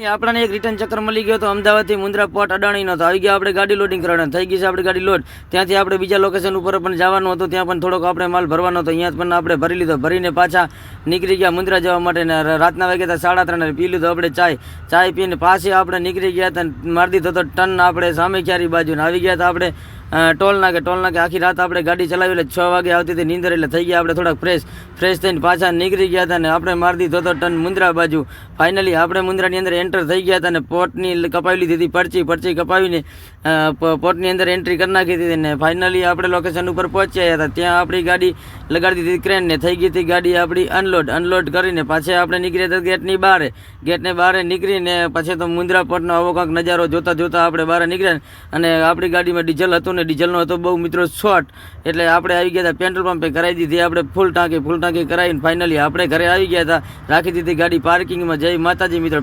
આપણાને એક રિટર્ન ચક્કર મળી ગયો તો અમદાવાદથી મુન્દ્રા પોર્ટ અડાણીનો તો આવી ગયા આપણે ગાડી લોડિંગ કરવાના થઈ ગઈ છે આપણી ગાડી લોડ ત્યાંથી આપણે બીજા લોકેશન ઉપર પણ જવાનું હતું ત્યાં પણ થોડોક આપણે માલ ભરવાનો હતો અહીંયા પણ આપણે ભરી લીધો ભરીને પાછા નીકળી ગયા મુન્દ્રા જવા માટે ને રાતના વાગ્યા હતા 3:30 પી લીધો આપણે ચાય પીને પાછી આપણે નીકળી ગયા હતા મારી દીધો તો ટન આપણે સામે ક્યારી બાજુ આવી ગયા હતા આપણે ટોલ નાકે આખી રાત આપણે ગાડી ચલાવી એટલે 6 વાગે આવતી હતી નીંદર એટલે થઈ ગયા આપણે થોડાક ફ્રેશ થઈને પાછા નીકળી ગયા હતા ને આપણે મારી દીધો તો ટન મુન્દ્રા બાજુ ફાઇનલી આપણે મુન્દ્રાની અંદર એન્ટર થઈ ગયા હતા ને પોર્ટની કપાવી લીધી હતી પરચી કપાવીને પોર્ટની અંદર એન્ટ્રી કરી નાખી હતી ને ફાઇનલી આપણે લોકેશન ઉપર પહોંચ્યા હતા ત્યાં આપણી ગાડી લગાડી દીધી ક્રેન ને થઈ ગઈ હતી ગાડી આપણી અનલોડ કરીને પાછા આપણે નીકળ્યા હતા ગેટની બહાર નીકળીને પછી તો મુન્દ્રા પોર્ટનો આવો કાંક નજારો જોતા આપણે બહાર નીકળ્યા અને આપણી ગાડીમાં ડીઝલ હતું ને ડીઝલનો હતો બહુ મિત્રો શોર્ટ એટલે આપણે આવી ગયા હતા પેટ્રોલ પંપે કરાવી દીધી આપણે ફૂલ ટાંકી કરાવીને ફાઇનલી આપણે ઘરે આવી ગયા હતા રાખી દીધી ગાડી પાર્કિંગમાં જય માતાજી મિત્રો।